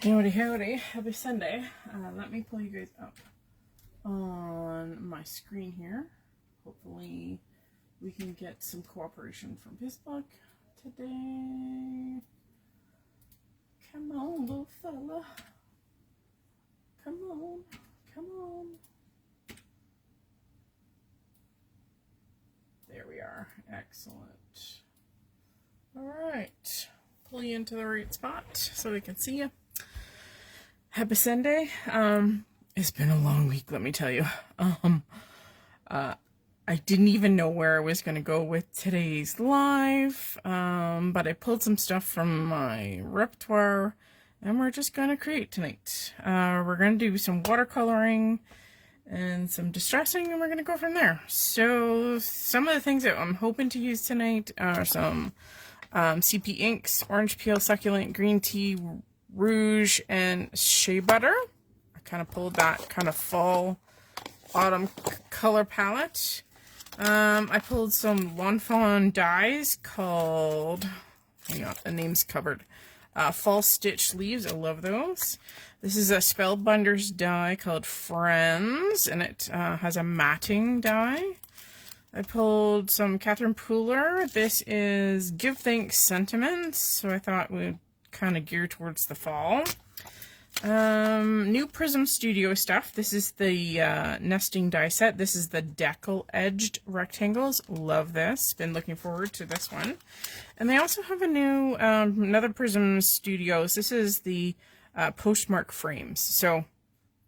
Howdy, howdy. Happy Sunday. Let me pull you guys up on my screen here. Hopefully we can get some cooperation from Facebook today. Come on, little fella. Come on. Come on. There we are. Excellent. All right. Pull you into the right spot so we can see you. Happy Sunday. It's been a long week, let me tell you. I didn't even know where I was going to go with today's live, but I pulled some stuff from my repertoire, and we're just going to create tonight. We're going to do some watercoloring and some distressing, and we're going to go from there. So some of the things that I'm hoping to use tonight are some CP inks, orange peel, succulent, green tea, rouge, and shea butter. I kind of pulled that kind of fall autumn color palette. I pulled some Lawn Fawn dyes called, hang on, the name's covered, Fall Stitch Leaves. I love those. This is a Spellbinders dye called Friends, and it has a matting dye. I pulled some Catherine Pooler. This is Give Thanks Sentiments, so I thought we'd kind of gear towards the fall. New Prism Studio stuff. This is the nesting die set. This is the decal edged rectangles. Love this. Been looking forward to this one. And they also have a new another Prism Studios. This is the postmark frames. So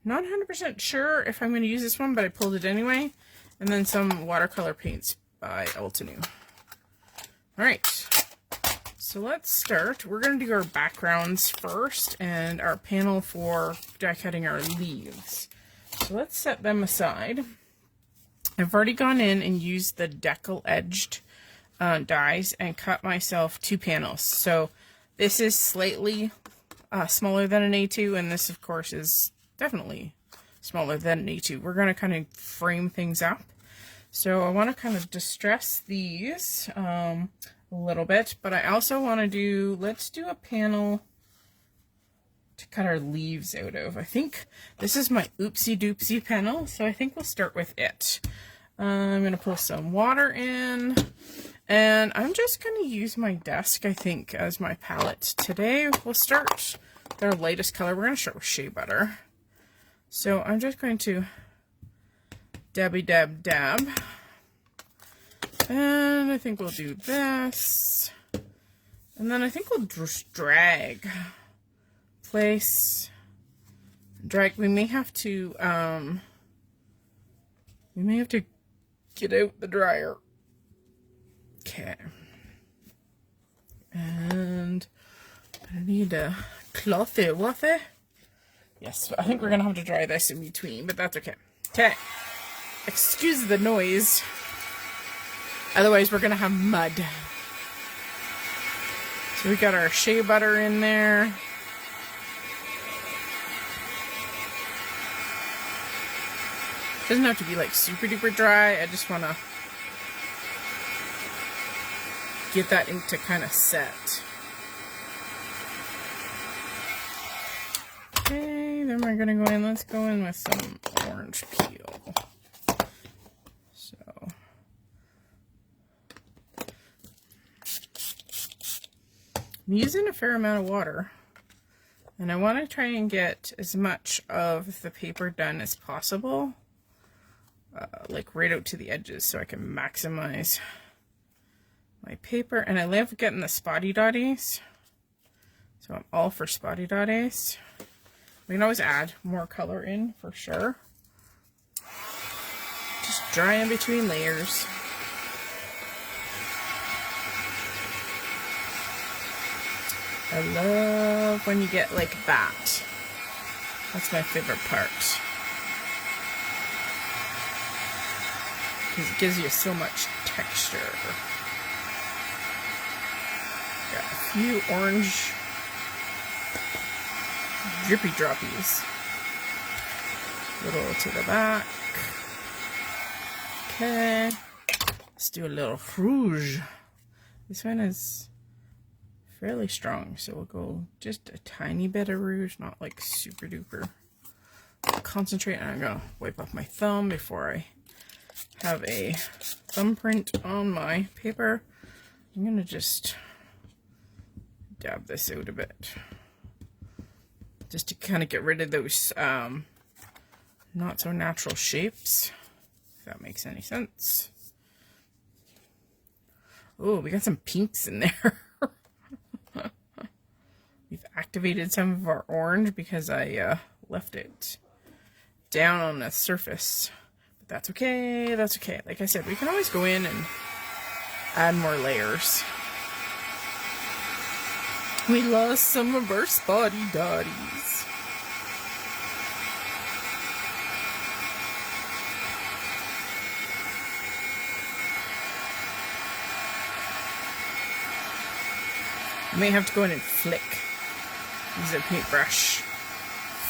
not 100% sure if I'm going to use this one, but I pulled it anyway. And then some watercolor paints by Ultinu. All right. So let's start. We're going to do our backgrounds first and our panel for die cutting our leaves. So let's set them aside. I've already gone in and used the decal edged dies and cut myself 2 panels. So this is slightly smaller than an A2, and this of course is definitely smaller than an A2. We're going to kind of frame things up. So I want to kind of distress these a little bit, but I also want to do, let's do a panel to cut our leaves out of. I think this is my oopsie doopsie panel, so I think we'll start with it. I'm going to pull some water in, and I'm just going to use my desk, I think, as my palette today. We'll start with our lightest color. We're going to start with shea butter. So I'm just going to dabby dab dab. And I think we'll do this. And then I think we'll just drag. Place. Drag. We may have to get out the dryer. Okay. And I need a clothy wothy. Yes, I think we're going to have to dry this in between, but that's okay. Okay. Excuse the noise. Otherwise, we're going to have mud. So we got our shea butter in there. Doesn't have to be like super duper dry. I just want to get that ink to kind of set. Okay, then we're going to go in. Let's go in with some orange peel. So I'm using a fair amount of water, and I want to try and get as much of the paper done as possible, like right out to the edges, so I can maximize my paper. And I love getting the spotty dotties, so I'm all for spotty dotties. We can always add more color in for sure. Just dry in between layers. I love when you get like that. That's my favorite part. Because it gives you so much texture. Got a few orange drippy droppies. Little to the back. Okay. Let's do a little rouge. This one is fairly strong, so we'll go just a tiny bit of rouge, not like super duper. Concentrate, and I'm gonna wipe off my thumb before I have a thumbprint on my paper. I'm gonna just dab this out a bit, just to kind of get rid of those not so natural shapes, if that makes any sense. Oh, we got some pinks in there. We've activated some of our orange because I left it down on the surface. But that's okay, that's okay. Like I said, we can always go in and add more layers. We lost some of our spotty dotties. I may have to go in and flick. Use a paintbrush.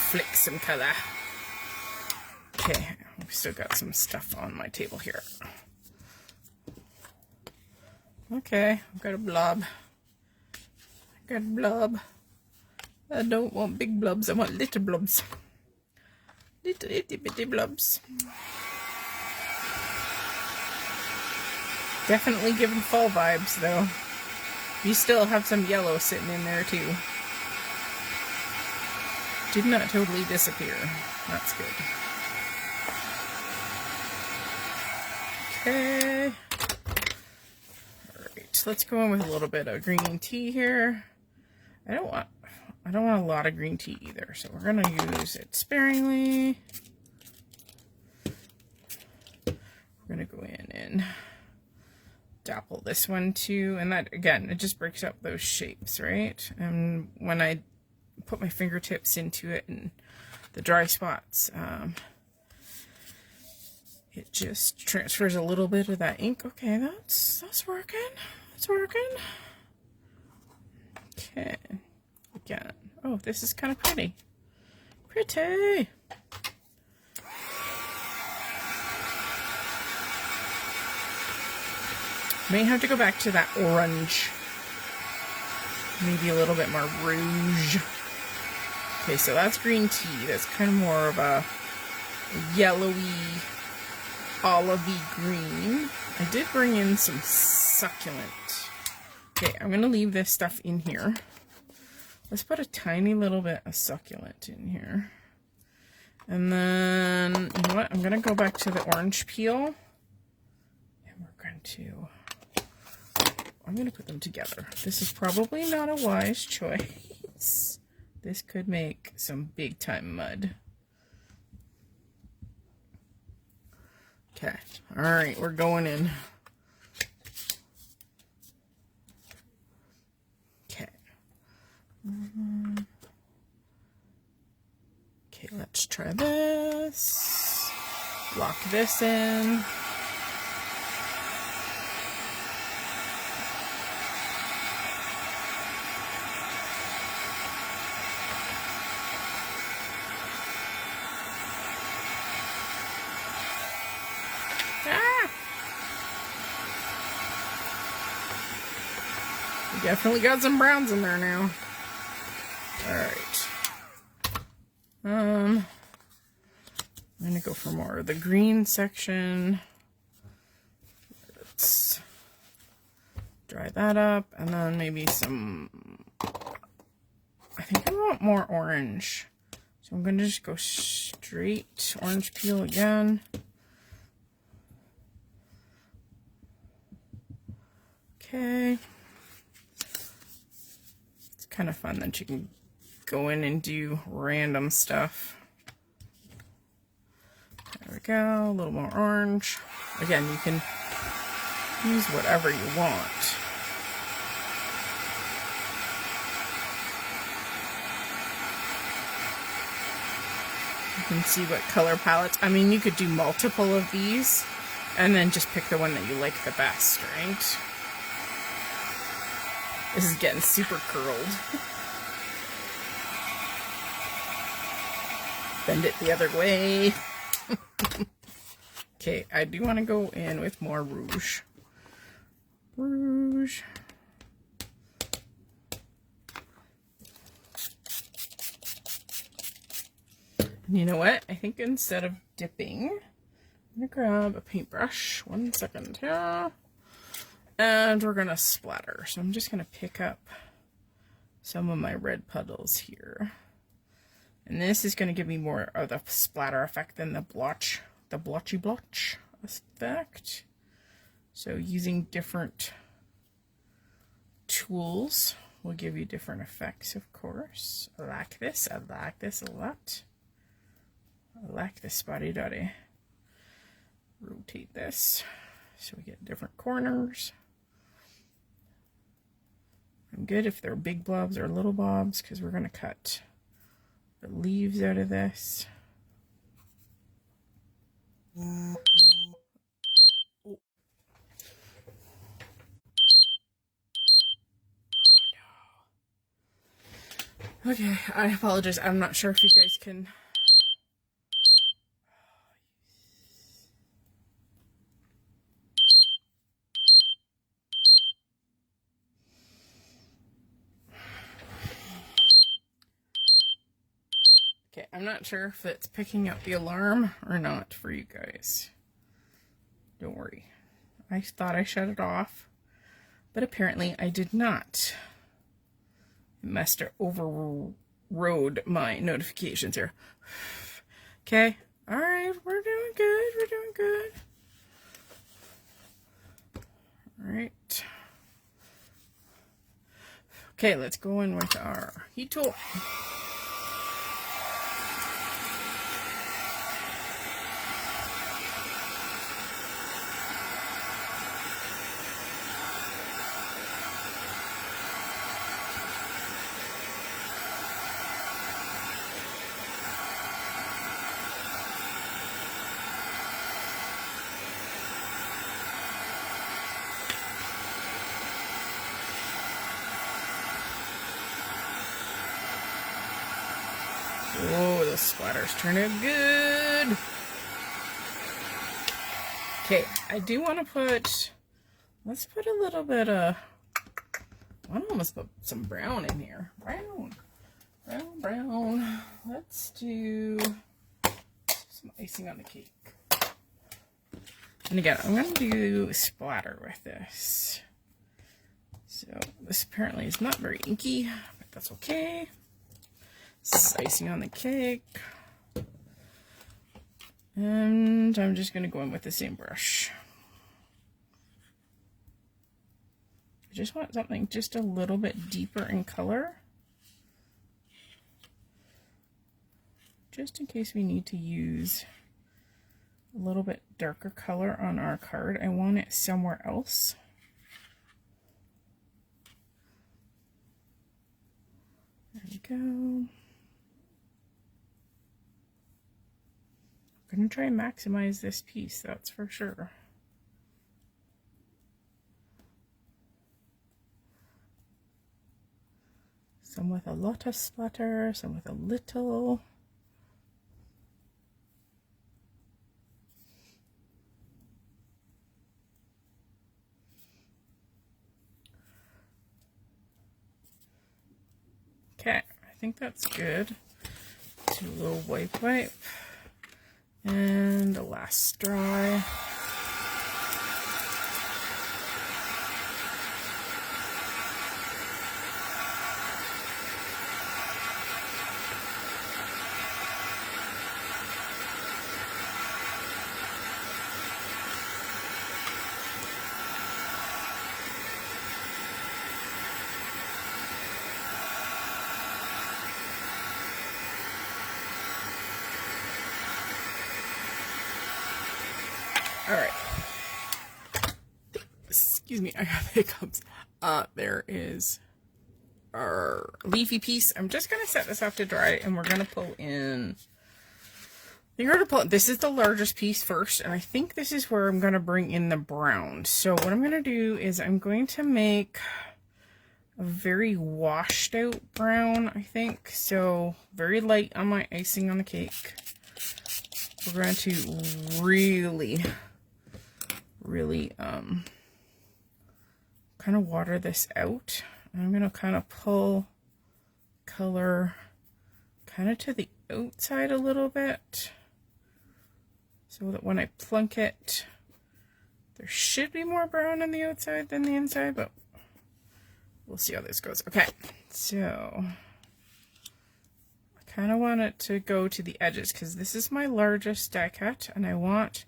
Flick some color. Okay, we've still got some stuff on my table here. Okay, I've got a blob. I got a blob. I don't want big blobs, I want little blobs. Little itty bitty blobs. Definitely giving fall vibes though. You still have some yellow sitting in there too. Did not totally disappear. That's good. Okay. Alright, let's go in with a little bit of green tea here. I don't want a lot of green tea either, so we're gonna use it sparingly. We're gonna go in and dapple this one too, and that again, it just breaks up those shapes, right? And when I put my fingertips into it and the dry spots, it just transfers a little bit of that ink. Okay, that's working. That's working. Okay. Again. Oh, this is kind of pretty. Pretty. May have to go back to that orange. Maybe a little bit more rouge. Okay, so that's green tea. That's kind of more of a yellowy, olivey green. I did bring in some succulent. Okay, I'm going to leave this stuff in here. Let's put a tiny little bit of succulent in here. And then, you know what? I'm going to go back to the orange peel. And we're going to... I'm going to put them together. This is probably not a wise choice. This could make some big time mud. Okay. Alright, we're going in. Okay. Okay, let's try this. Lock this in. Definitely got some browns in there now. Alright. I'm gonna go for more of the green section. Let's dry that up, and then maybe some... I think I want more orange. So I'm gonna just go straight orange peel again. Okay. Kind of fun that you can go in and do random stuff. There we go, a little more orange. Again, you can use whatever you want. You can see what color palettes. I mean, you could do multiple of these and then just pick the one that you like the best, right? This is getting super curled. Bend it the other way. Okay, I do want to go in with more rouge. Rouge. And you know what? I think instead of dipping, I'm gonna grab a paintbrush. 1 second here. And we're gonna splatter. So I'm just gonna pick up some of my red puddles here. And this is gonna give me more of the splatter effect than the blotchy blotch effect. So using different tools will give you different effects, of course. I like this. I like this a lot. I like this spotty dotty. Rotate this so we get different corners. I'm good if they're big blobs or little blobs because we're going to cut the leaves out of this. Oh. No. Okay, I apologize. I'm not sure if you guys can... Okay, I'm not sure if it's picking up the alarm or not for you guys. Don't worry. I thought I shut it off, but apparently I did not. It must have overrode my notifications here. Okay, alright, we're doing good, we're doing good. Alright. Okay, let's go in with our heat tool. Oh, the splatters turn out good. Okay, I do want to put, let's put a little bit of, I want to almost put some brown in here. Brown. Let's do some icing on the cake. And again, I'm going to do splatter with this. So this apparently is not very inky, but that's okay. Icing on the cake. And I'm just going to go in with the same brush. I just want something just a little bit deeper in color. Just in case we need to use a little bit darker color on our card. I want it somewhere else. There we go. I'm going to try and maximize this piece, that's for sure. Some with a lot of splatter, some with a little. Okay, I think that's good. Do a little wipe. And the last dry. All right. Excuse me, I have hiccups. There is our leafy piece. I'm just going to set this off to dry, and we're going to pull in. This is the largest piece first, and I think this is where I'm going to bring in the brown. So what I'm going to do is I'm going to make a very washed out brown, I think. So very light on my icing on the cake. We're going to really kind of water this out. And I'm going to kind of pull color kind of to the outside a little bit so that when I plunk it, there should be more brown on the outside than the inside, but we'll see how this goes. Okay, so I kind of want it to go to the edges because this is my largest die cut and I want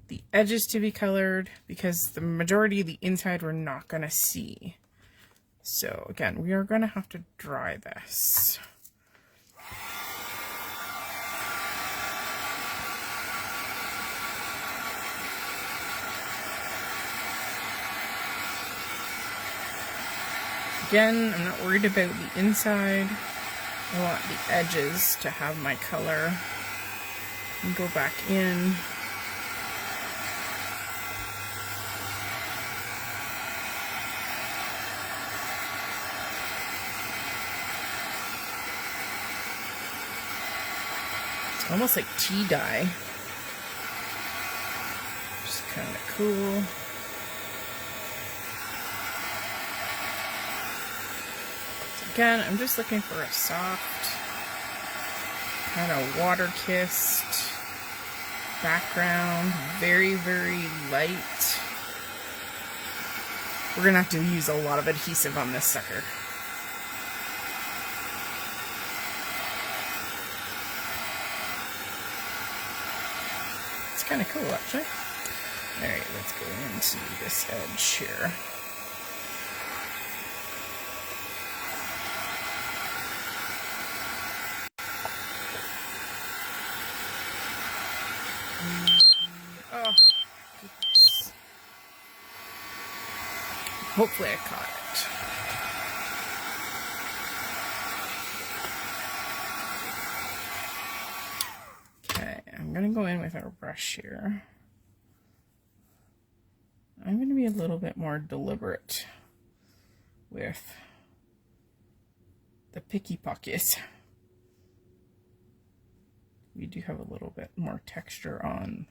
the edges to be colored because the majority of the inside we're not going to see. So again, we are going to have to dry this. Again, I'm not worried about the inside. I want the edges to have my color. And go back in. It's almost like tea dye. Just kind of cool. Again, I'm just looking for a soft, kind of water-kissed background, very, very light. We're gonna have to use a lot of adhesive on this sucker. It's kind of cool, actually. Alright, let's go into this edge here. Oh, goodness. Hopefully I caught it. Okay, I'm going to go in with our brush here. I'm going to be a little bit more deliberate with the picky pockets. We do have a little bit more texture on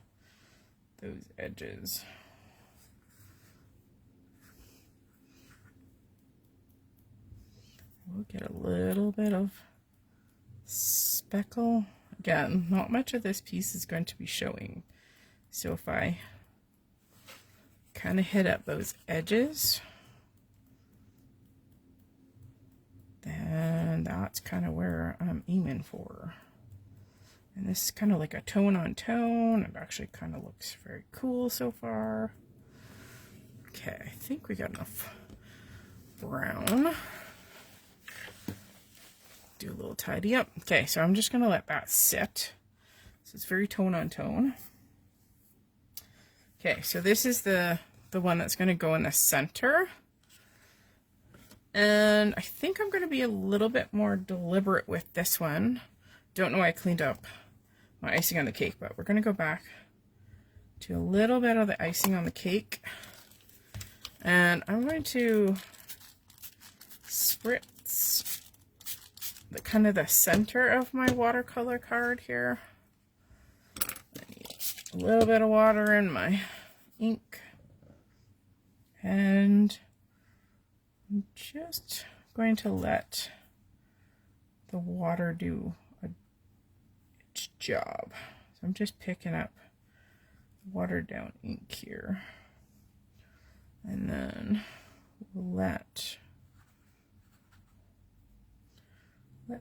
those edges. We'll get a little bit of speckle. Again, not much of this piece is going to be showing. So if I kind of hit up those edges, then that's kind of where I'm aiming for. And this is kind of like a tone on tone. It actually kind of looks very cool so far. Okay, I think we got enough brown. Do a little tidy up. Okay, so I'm just going to let that sit. So it's very tone on tone. Okay, so this is the one that's going to go in the center. And I think I'm going to be a little bit more deliberate with this one. Don't know why I cleaned up my icing on the cake, but we're going to go back to a little bit of the icing on the cake. And I'm going to spritz the kind of the center of my watercolor card here. I need a little bit of water in my ink. And I'm just going to let the water do its job. So I'm just picking up watered down ink here. And then we'll let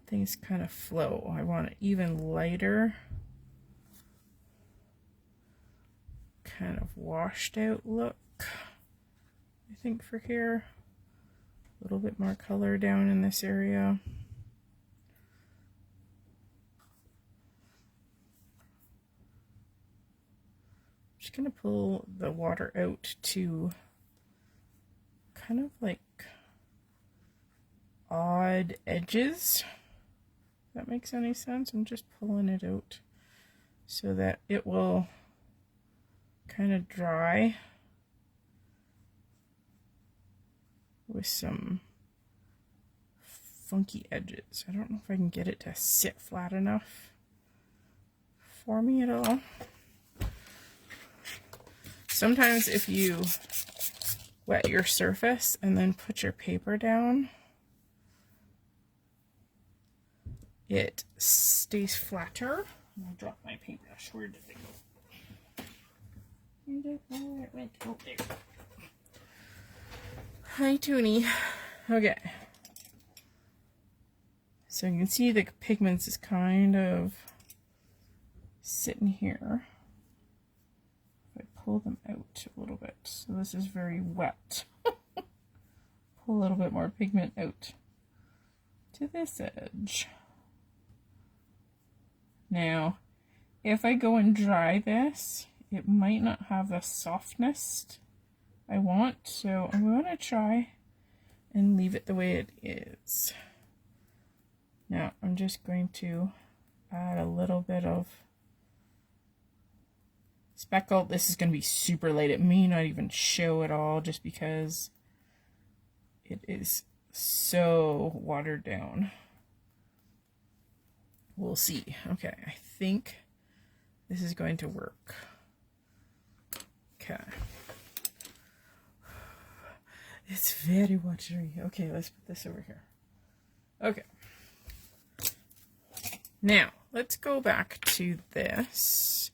things kind of flow. I want an even lighter, kind of washed out look, I think, for here. A little bit more color down in this area. Just gonna pull the water out to kind of like odd edges. If that makes any sense. I'm just pulling it out so that it will kind of dry with some funky edges. I don't know if I can get it to sit flat enough for me at all. Sometimes if you wet your surface and then put your paper down, it stays flatter. I'll drop my paintbrush. Where did it go? Where did it went? Oh, there. Hi, Toonie. Okay. So you can see the pigments is kind of sitting here. If I pull them out a little bit. So this is very wet. Pull a little bit more pigment out to this edge. Now, if I go and dry this, it might not have the softness I want, so I'm going to try and leave it the way it is. Now, I'm just going to add a little bit of speckle. This is going to be super light. It may not even show at all just because it is so watered down. We'll see. Okay, I think this is going to work. Okay. It's very watery. Okay, let's put this over here. Okay. Now, let's go back to this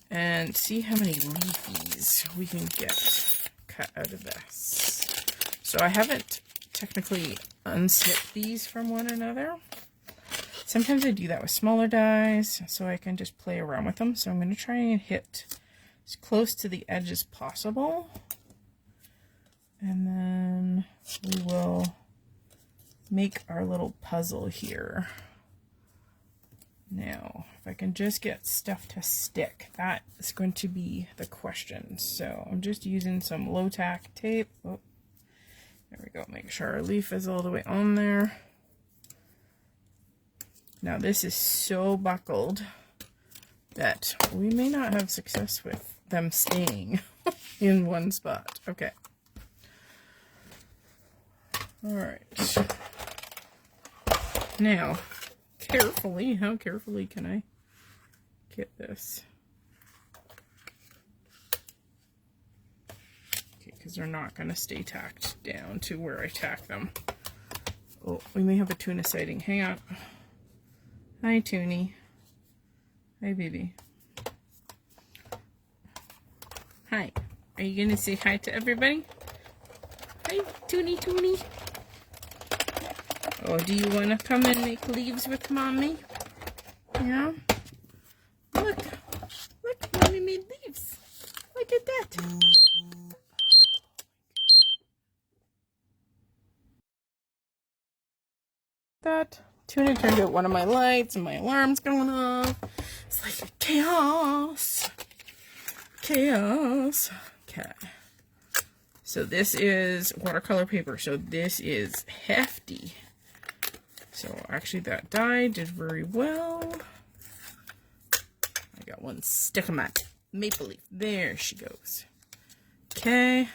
and see how many leafies we can get cut out of this. So I haven't technically unsnipped these from one another. Sometimes I do that with smaller dies, so I can just play around with them. So I'm going to try and hit as close to the edge as possible. And then we will make our little puzzle here. Now, if I can just get stuff to stick, that is going to be the question. So I'm just using some low tack tape. Oh, there we go. Make sure our leaf is all the way on there. Now this is so buckled that we may not have success with them staying in one spot. Okay. Alright. Now, carefully, how carefully can I get this? Okay, because they're not going to stay tacked down to where I tack them. Oh, we may have a tuna sighting. Hang on. Hi, Toonie. Hi, baby. Hi. Are you going to say hi to everybody? Hi, Toonie, Toonie. Oh, do you want to come and make leaves with Mommy? Yeah? Look. Look, Mommy made leaves. Look at that. That. Tuna turned out one of my lights and my alarm's going off. It's like chaos. Chaos. Okay. So this is watercolor paper. So this is hefty. So actually that die did very well. I got one stick of my maple leaf. There she goes. Okay.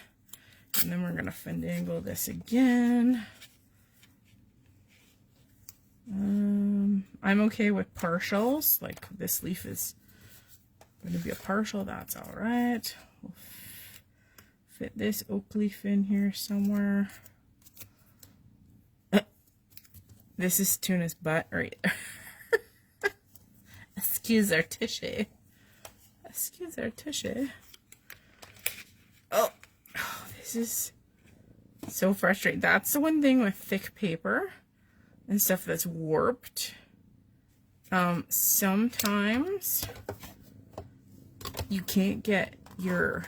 And then we're going to finagle this again. I'm okay with partials. Like this leaf is going to be a partial. That's all right. We'll fit this oak leaf in here somewhere. This is Tuna's butt right there. Excuse our tushy. Excuse our tushy. Oh, this is so frustrating. That's the one thing with thick paper and stuff that's warped. Sometimes you can't get your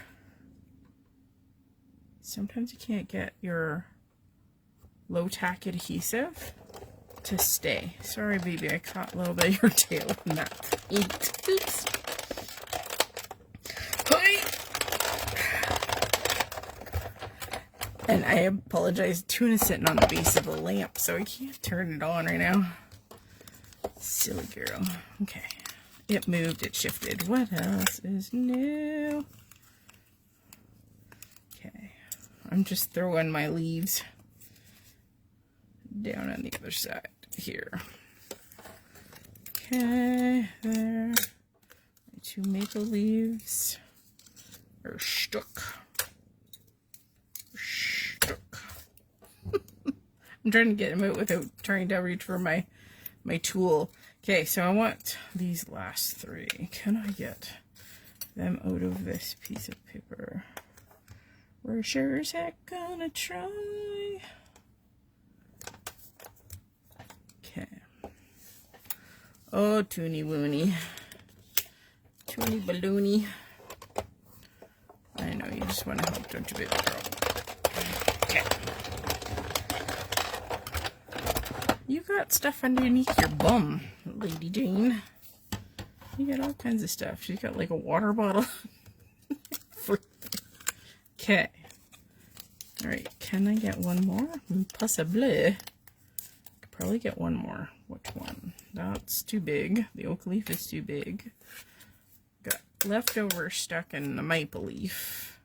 low tack adhesive to stay. Sorry, baby, I caught a little bit of your tail in that. Oops. And I apologize, Tuna's sitting on the base of the lamp, so I can't turn it on right now. Silly girl. Okay. It moved, it shifted. What else is new? Okay. I'm just throwing my leaves down on the other side here. Okay, there. My two maple leaves are stuck. I'm trying to get them out without trying to reach for my my tool. Okay, so I want these last three. Can I get them out of this piece of paper? We're sure as heck gonna try. Okay. Oh, toony woony. Toony balloony. I know, you just want to help, don't you, baby girl? Okay. You got stuff underneath your bum, Lady Jane. You got all kinds of stuff. She's got like a water bottle. Okay. Alright, can I get one more? Possibly. Could probably get one more. Which one? That's too big. The oak leaf is too big. Got leftover stuck in the maple leaf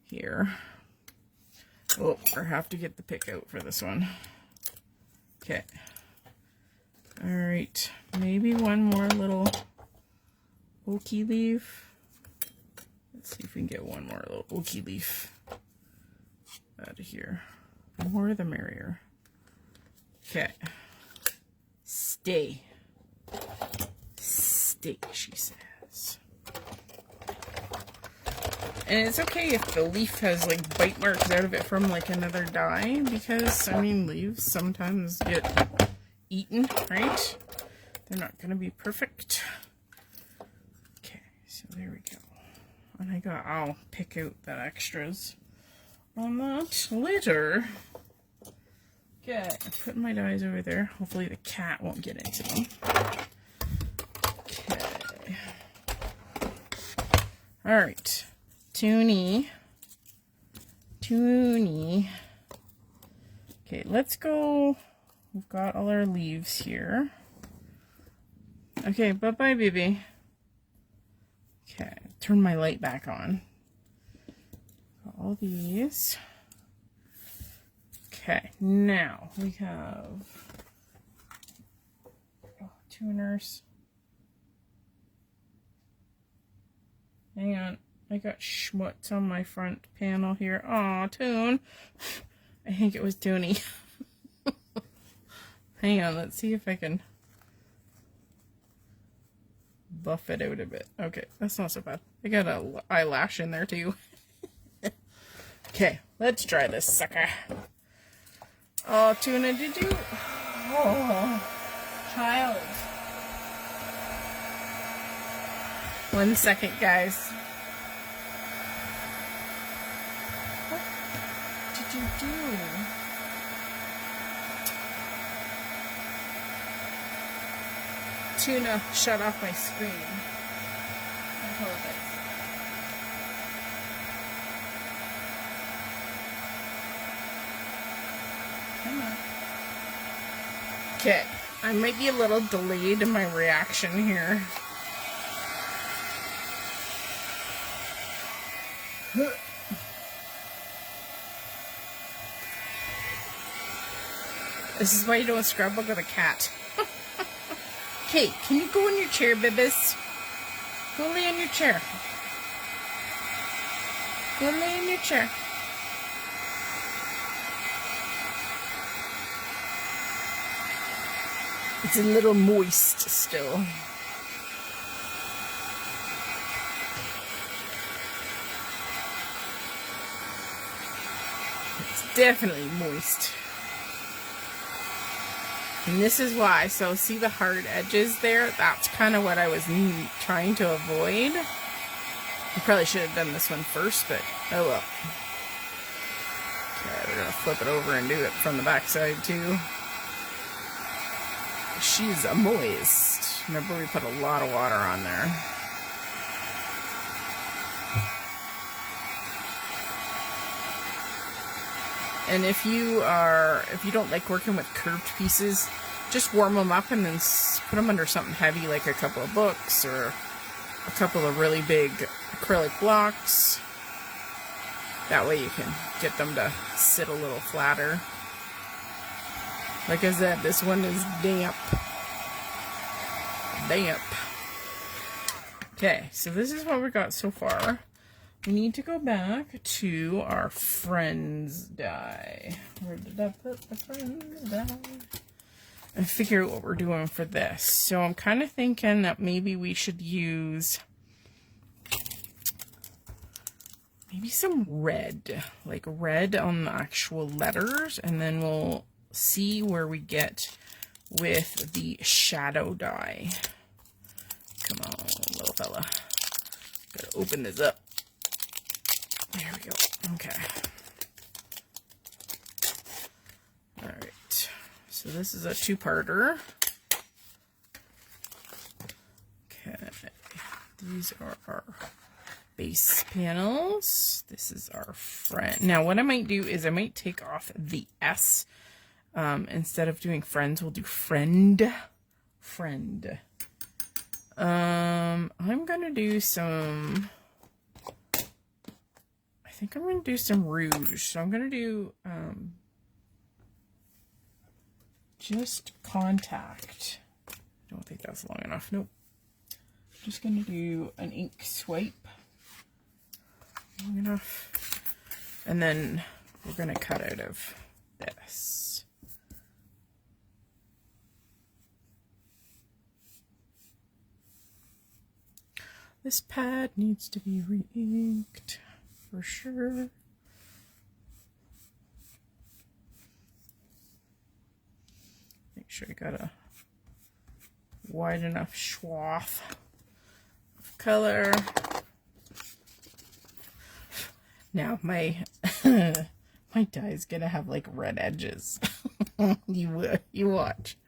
here. Oh, I have to get the pick out for this one. Okay. Alright, maybe one more little oaky leaf. Let's see if we can get one more little oaky leaf out of here. The more the merrier. Okay. Stay. Stay, she says. And it's okay if the leaf has like bite marks out of it from like another dye, because I mean leaves sometimes get eaten, right? They're not gonna be perfect. Okay, so there we go. And I'll pick out the extras on that later. Okay, I'm putting my dyes over there. Hopefully the cat won't get into them. Okay. Alright. Toony. Okay, let's go. We've got all our leaves here. Okay, bye-bye, baby. Okay, turn my light back on. Got all these. Okay, now we have tuners. Hang on, I got schmutz on my front panel here. Aw, Toon. I think it was Toonie. Hang on, let's see if I can buff it out a bit. Okay, that's not so bad. I got an eyelash in there too. Okay, let's try this sucker. Oh, Tuna, did you? Oh, child. 1 second, guys. What did you do? Tuna, shut off my screen. I apologize. Come on. Okay, I might be a little delayed in my reaction here. This is why you don't scrub up with a cat. Okay, can you go in your chair, Bibis? Go lay in your chair. Go lay in your chair. It's a little moist still. It's definitely moist. And this is why, so see the hard edges there? That's kind of what I was trying to avoid. I probably should have done this one first, but oh well. Okay, we're going to flip it over and do it from the back side too. She's moist. Remember, we put a lot of water on there. And if you don't like working with curved pieces, just warm them up and then put them under something heavy like a couple of books or a couple of really big acrylic blocks. That way you can get them to sit a little flatter. Like I said, this one is damp. Damp. Okay, so this is what we got so far. We need to go back to our friends die. Where did I put the friends die? figure out what we're doing for this. So I'm kind of thinking that maybe we should use maybe some red, like red on the actual letters, and then we'll see where we get with the shadow dye. Come on, little fella. Gotta open this up. There we go. Okay. All right. So this is a two-parter. Okay. These are our base panels. This is our friend. Now, what I might do is I might take off the S. Instead of doing friends, we'll do friend. Friend. I'm gonna do some, I think I'm gonna do some rouge. So I'm gonna do, just contact. I don't think that's long enough. Nope. I'm just gonna do an ink swipe. Long enough. And then we're gonna cut out of this. This pad needs to be re-inked for sure. Make sure I got a wide enough swath of color. Now my my dye is gonna have like red edges. You watch.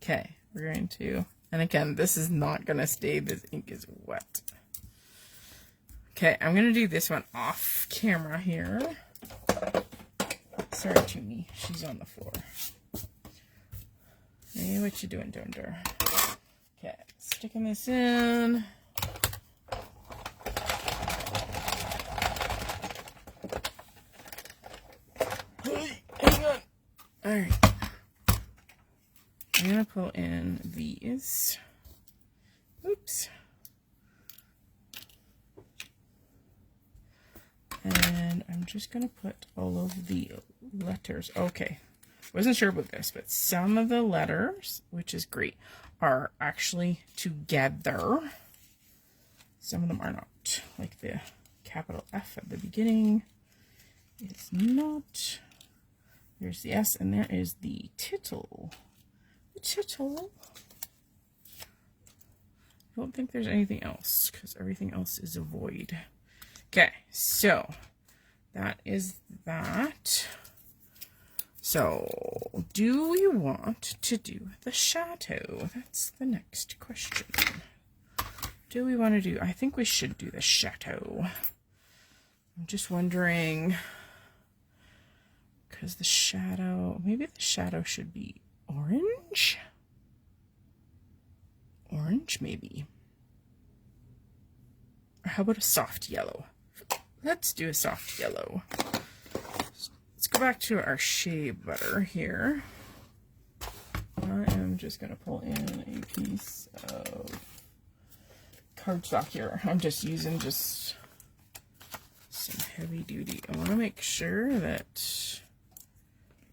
Okay, we're going to, and again, this is not gonna stay. This ink is wet. Okay, I'm gonna do this one off camera here. Sorry, Toonie, she's on the floor. Hey, what you doing, Donder? Okay, sticking this in. Hang on. All right. I'm gonna pull in these. Oops. And I'm just going to put all of the letters. Okay. Wasn't sure about this, but some of the letters, which is great, are actually together. Some of them are not. Like the capital F at the beginning is not. There's the S, and there is the tittle. The tittle. I don't think there's anything else, because everything else is a void. Okay, so that is that. So, do we want to do the shadow? That's the next question. Do we want to do, I think we should do the shadow. I'm just wondering, because the shadow, maybe the shadow should be orange? Orange, maybe. Or how about a soft yellow? Let's do a soft yellow. Let's go back to our shea butter here. I am just going to pull in a piece of cardstock here. I'm just using just some heavy duty. I want to make sure that,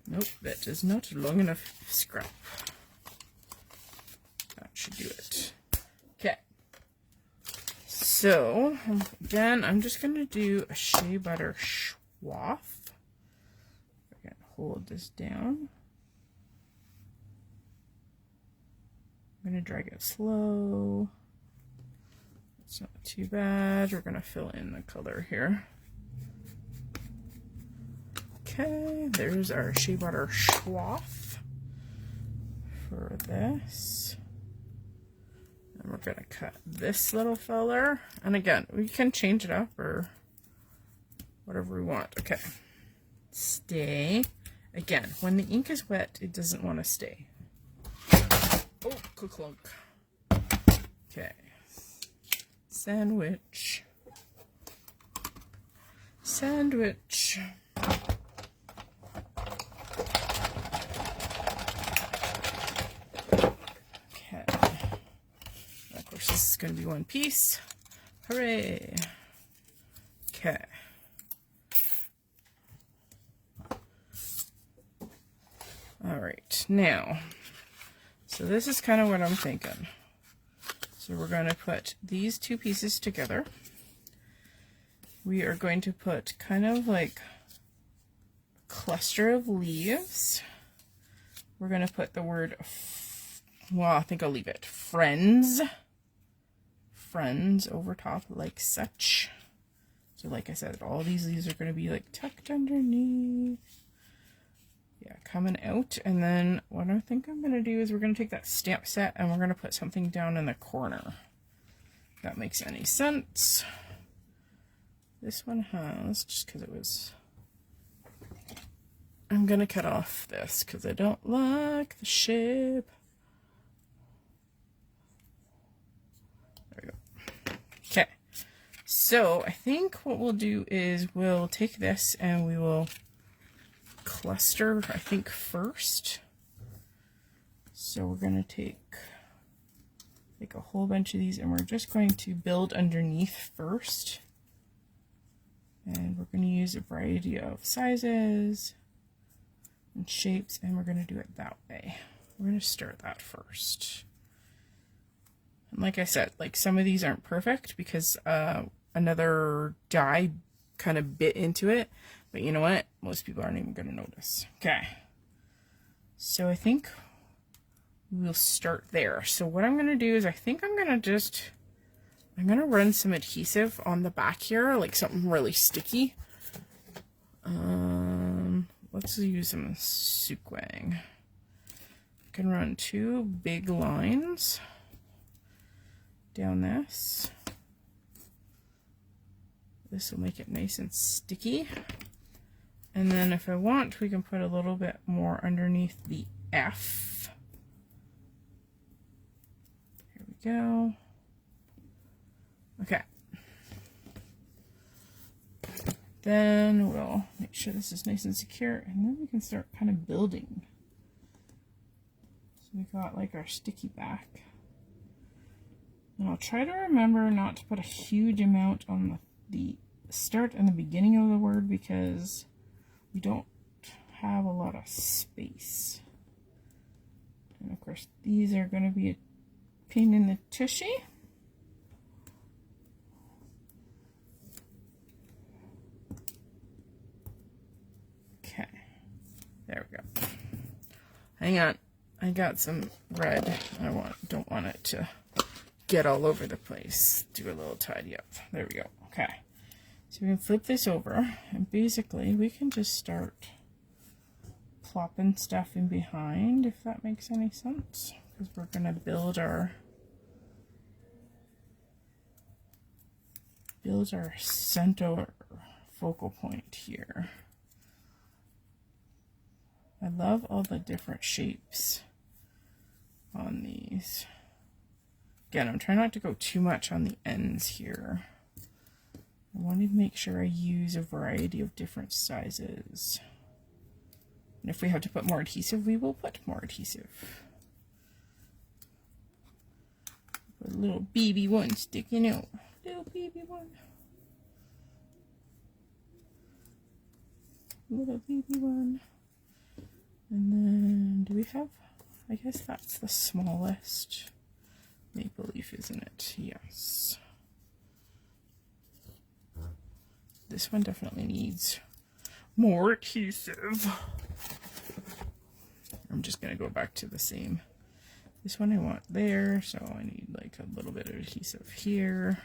nope, that is not long enough scrap. That should do it. Okay. So, again, I'm just going to do a shea butter swath. If I can hold this down. I'm going to drag it slow. It's not too bad. We're going to fill in the color here. Okay, there's our shea butter swath for this. And we're going to cut this little feller. And again, we can change it up or whatever we want. Okay. Stay. Again, when the ink is wet, it doesn't want to stay. Oh, clunk. Okay. Sandwich. Sandwich. This is going to be one piece. Hooray! Okay. All right. Now, So this is kind of what I'm thinking. So we're going to put these two pieces together. We are going to put kind of like a cluster of leaves. We're going to put the word, well, I think I'll leave it, friends. Friends over top like such. So like I said, all these leaves are going to be like tucked underneath. Yeah, coming out. And then what I think I'm going to do is we're going to take that stamp set and we're going to put something down in the corner. If that makes any sense. This one has, just because it was, I'm going to cut off this because I don't like the shape. There we go. Okay. So I think what we'll do is we'll take this and we will cluster, I think, first. So we're going to take a whole bunch of these and we're just going to build underneath first. And we're going to use a variety of sizes and shapes, and we're going to do it that way. We're going to start that first. And like I said, like some of these aren't perfect because another die kind of bit into it. But you know what? Most people aren't even going to notice. Okay. So I think we'll start there. So what I'm going to do is I think I'm going to run some adhesive on the back here, like something really sticky. Let's use some Sukwang. I can run 2 big lines down this. This will make it nice and sticky. And then if I want, we can put a little bit more underneath the F. Here we go. Okay. Then we'll make sure this is nice and secure, and then we can start kind of building. So we got like our sticky back. And I'll try to remember not to put a huge amount on the start and the beginning of the word because we don't have a lot of space. And of course, these are going to be a pain in the tushy. There we go. Hang on. I got some red. I don't want it to get all over the place. Do a little tidy up. There we go. Okay. So we can flip this over and basically we can just start plopping stuff in behind, if that makes any sense. Because we're going to build our center focal point here. I love all the different shapes on these. Again, I'm trying not to go too much on the ends here. I want to make sure I use a variety of different sizes. And if we have to put more adhesive, we will put more adhesive. Put a little baby one sticking out. Little baby one. Little baby one. And then, do we have, I guess that's the smallest maple leaf, isn't it? Yes. This one definitely needs more adhesive. I'm just going to go back to the same. This one I want there, so I need like a little bit of adhesive here.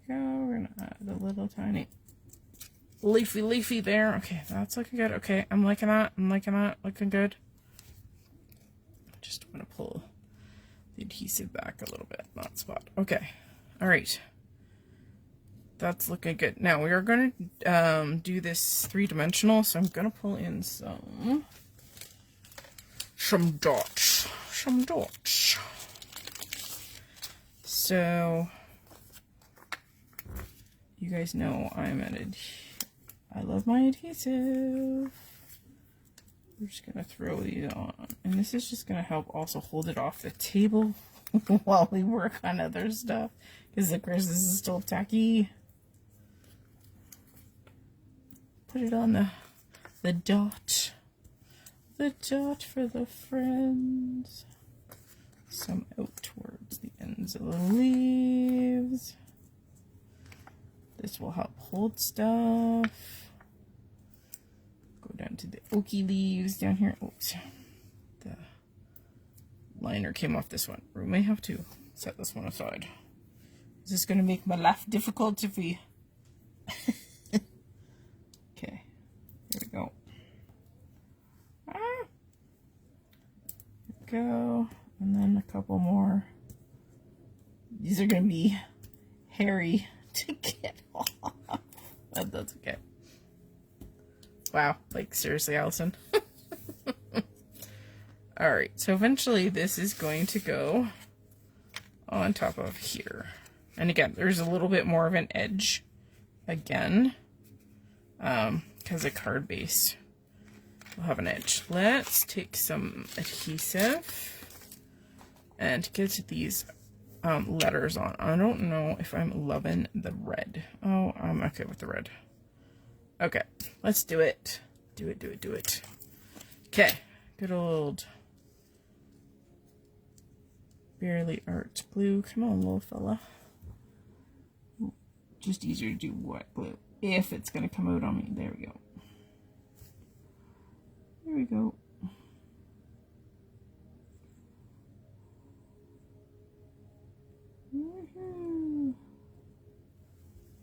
Go. We're gonna add a little tiny leafy there. Okay, that's looking good. Okay, I'm liking that. Looking good. Just want to pull the adhesive back a little bit, not spot. Okay, all right. That's looking good. Now we are going to do this 3-dimensional, so I'm going to pull in some dots. So you guys know I love my adhesive. We're just going to throw these on. And this is just going to help also hold it off the table while we work on other stuff. Because of course this is still tacky. put it on the dot. The dot for the friends. Some out towards the ends of the leaves. This will help hold stuff. Go down to the oaky leaves down here. Oops. The liner came off this one. We may have to set this one aside. Is this going to make my life difficult if we... Okay. Here we go. There we go. And then a couple more. These are going to be hairy to get off. But that's okay. Wow. Like, seriously, Allison? Alright, so eventually this is going to go on top of here. And again, there's a little bit more of an edge. Again. Because a card base will have an edge. Let's take some adhesive and get these letters on. I don't know if I'm loving the red. Oh, I'm okay with the red. Okay, let's do it. Do it. Okay, good old Barely Art glue. Come on, little fella. Just easier to do wet glue if it's going to come out on me. There we go. There we go.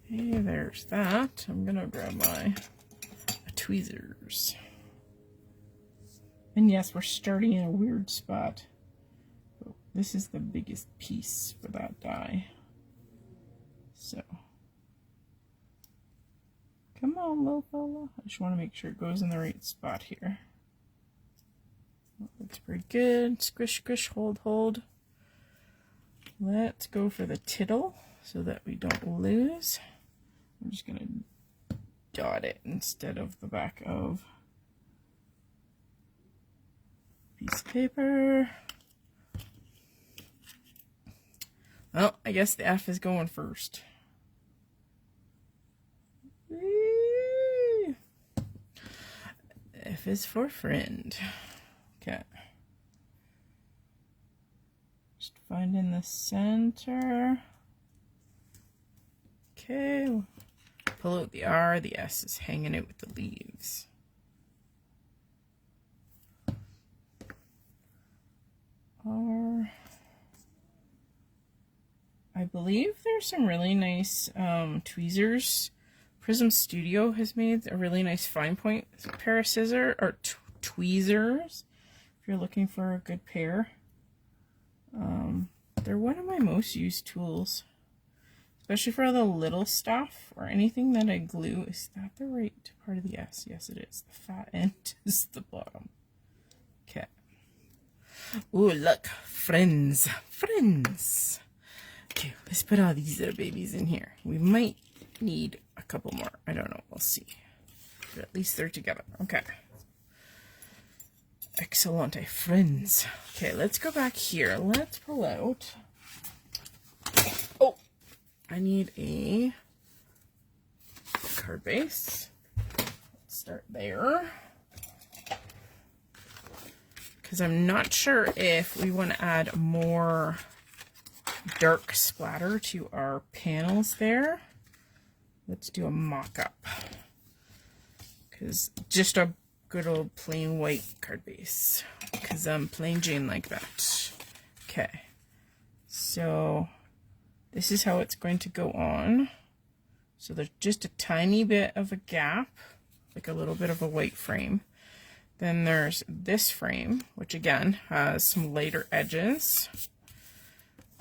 Hey, there's that. I'm gonna grab my tweezers. And yes, we're starting in a weird spot. But this is the biggest piece for that die. So, come on, little fella. I just want to make sure it goes in the right spot here. That looks pretty good. Squish, squish, hold, hold. Let's go for the tittle so that we don't lose. I'm just going to dot it instead of the back of piece of paper. Well, I guess the F is going first. Whee! F is for friend. Okay. Just finding the center. Okay. Pull out the R, the S is hanging out with the leaves. R. I believe there's some really nice tweezers. Prism Studio has made a really nice fine point pair of scissors, or tweezers, if you're looking for a good pair. They're one of my most used tools. Especially for the little stuff or anything that I glue. Is that the right part of the S? Yes, it is. The fat end is the bottom. Okay. Ooh, look. Friends. Friends. Okay, let's put all these little babies in here. We might need a couple more. I don't know. We'll see. But at least they're together. Okay. Excellent. Friends. Okay, let's go back here. Let's pull out... Oh! I need a card base. Let's start there. Because I'm not sure if we want to add more dark splatter to our panels there. Let's do a mock-up. Because just a good old plain white card base. Because I'm plain Jane like that. Okay. So... this is how it's going to go on. So there's just a tiny bit of a gap, like a little bit of a white frame. Then there's this frame, which again has some lighter edges.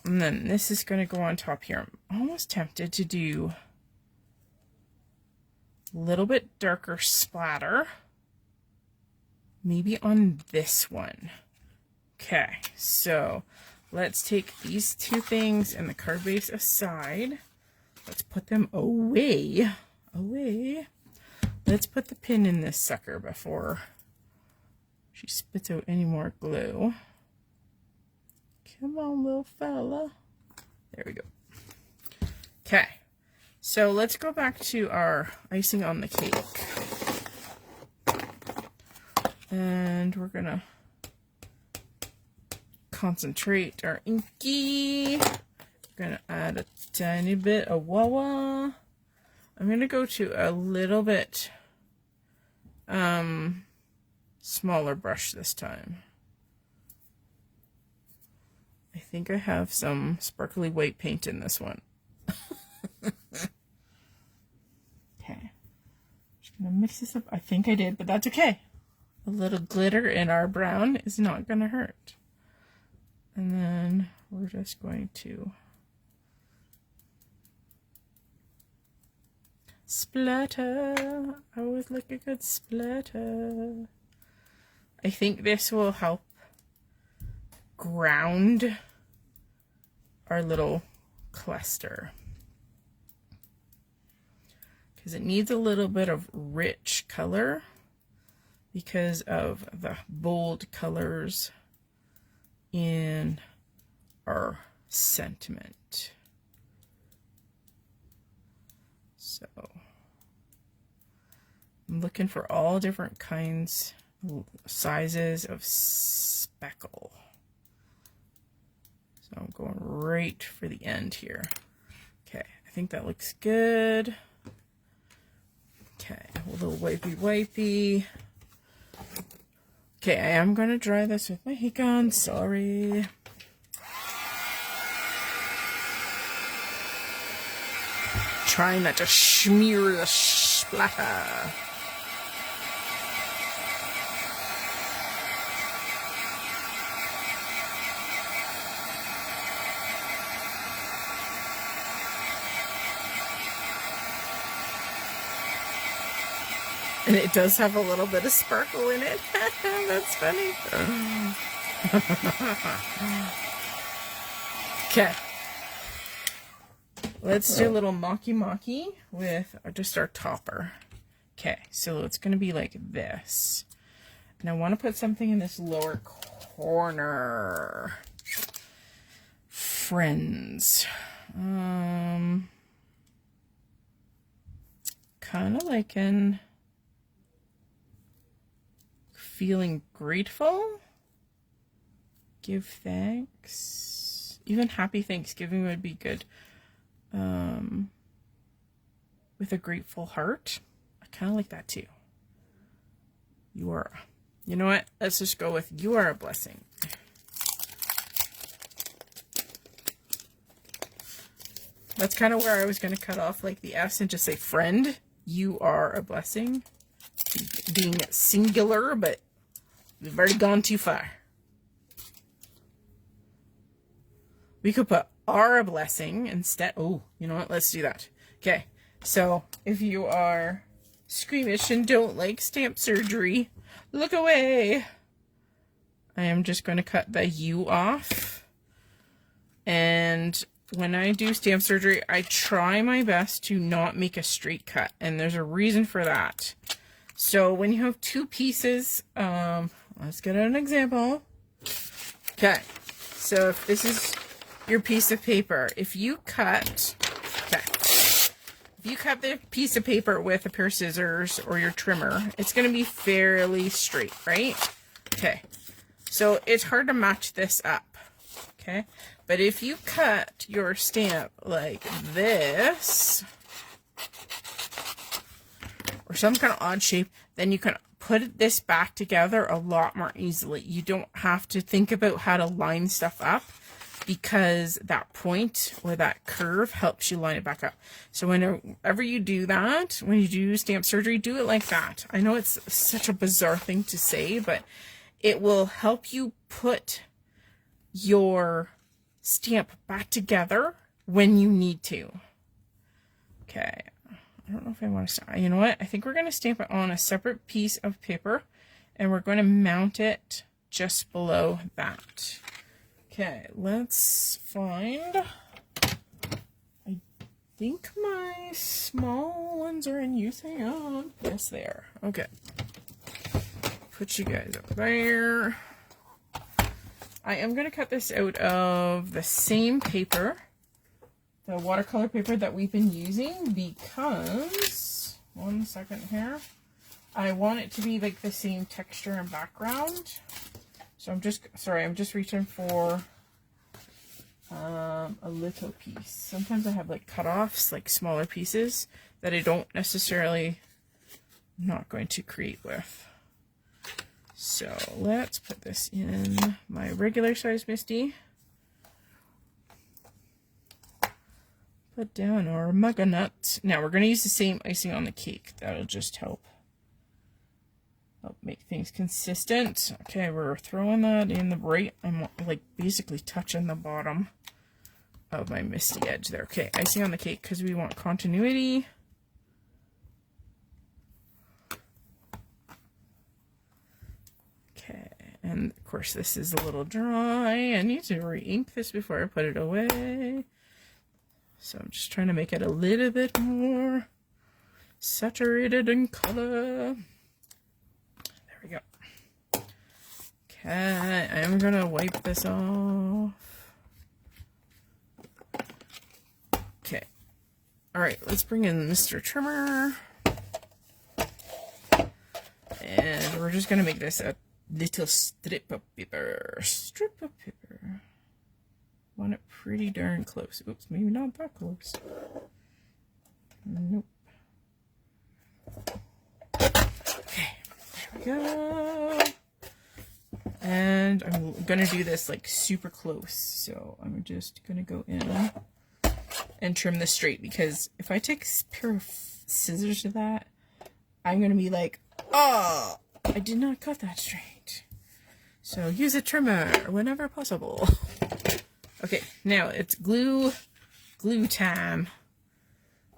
And then this is going to go on top here. I'm almost tempted to do a little bit darker splatter. Maybe on this one. Okay, so... let's take these two things and the card base aside. Let's put them away. Let's put the pin in this sucker before she spits out any more glue. Come on, little fella. There we go. Okay, so let's go back to our icing on the cake. And we're gonna concentrate our inky. We're gonna add a tiny bit of Wawa. I'm gonna go to a little bit smaller brush this time. I think I have some sparkly white paint in this one. Okay. Just gonna mix this up. I think I did, but that's okay. A little glitter in our brown is not gonna hurt. And then we're just going to splatter. I always like a good splatter. I think this will help ground our little cluster, because it needs a little bit of rich color because of the bold colors in our sentiment. So I'm looking for all different kinds, sizes of speckle. So I'm going right for the end here. Okay, I think that looks good. Okay, a little wipey. Okay, I am going to dry this with my heat gun, sorry. Trying not to smear the splatter. And it does have a little bit of sparkle in it. That's funny. Okay. Let's do a little mocky with just our topper. Okay, so it's going to be like this. And I want to put something in this lower corner. Friends. Kind of like an feeling grateful. Give thanks. Even happy Thanksgiving would be good. With a grateful heart. I kind of like that too. You are, you know what? Let's just go with you are a blessing. That's kind of where I was going to cut off like the S and just say friend. You are a blessing. Being singular, but we've already gone too far. We could put are a blessing instead. Oh, you know what? Let's do that. Okay. So if you are squeamish and don't like stamp surgery, look away. I am just going to cut the U off. And when I do stamp surgery, I try my best to not make a straight cut. And there's a reason for that. So when you have two pieces, let's get an example. Okay. So if this is your piece of paper, if you cut the piece of paper with a pair of scissors or your trimmer, it's going to be fairly straight, right? Okay. So it's hard to match this up. Okay. But if you cut your stamp like this, or some kind of odd shape, then you can put this back together a lot more easily. You don't have to think about how to line stuff up, because that point or that curve helps you line it back up. So whenever you do that, when you do stamp surgery, do it like that. I know it's such a bizarre thing to say, but it will help you put your stamp back together when you need to. Okay. I don't know if I want to, you know what? I think we're going to stamp it on a separate piece of paper, and we're going to mount it just below that. Okay, let's find, I think my small ones are in use. Hang on. Yes, they are. Okay. Put you guys up there. I am going to cut this out of the same paper, the watercolor paper that we've been using, because, one second here, I want it to be like the same texture and background. So I'm just reaching for a little piece. Sometimes I have like cut-offs, like smaller pieces that I don't necessarily, I'm not going to create with. So let's put this in my regular size Misty. Put down our mugga nut. Now we're going to use the same icing on the cake. That'll just help make things consistent. Okay, we're throwing that in the right. I'm like basically touching the bottom of my Misty edge there. Okay, icing on the cake because we want continuity. Okay, and of course this is a little dry. I need to re-ink this before I put it away. So I'm just trying to make it a little bit more saturated in color. There we go. Okay, I'm gonna wipe this off. Okay. Alright, let's bring in Mr. Trimmer. And we're just gonna make this a little strip of paper. Strip of paper. Want it pretty darn close. Oops, maybe not that close. Nope. Okay, there we go. And I'm gonna do this like super close. So I'm just gonna go in and trim this straight, because if I take a pair of scissors to that, I'm gonna be like, oh, I did not cut that straight. So use a trimmer whenever possible. Okay, now it's glue time.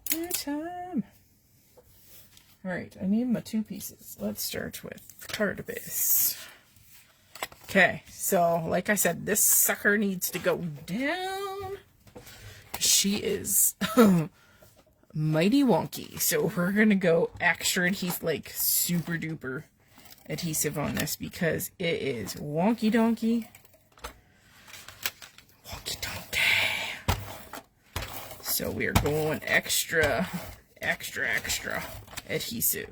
Glue time. Alright, I need my two pieces. Let's start with card base. Okay, so like I said, this sucker needs to go down. She is mighty wonky. So we're going to go extra adhesive, like super duper adhesive on this, because it is wonky donkey. So we are going extra adhesive.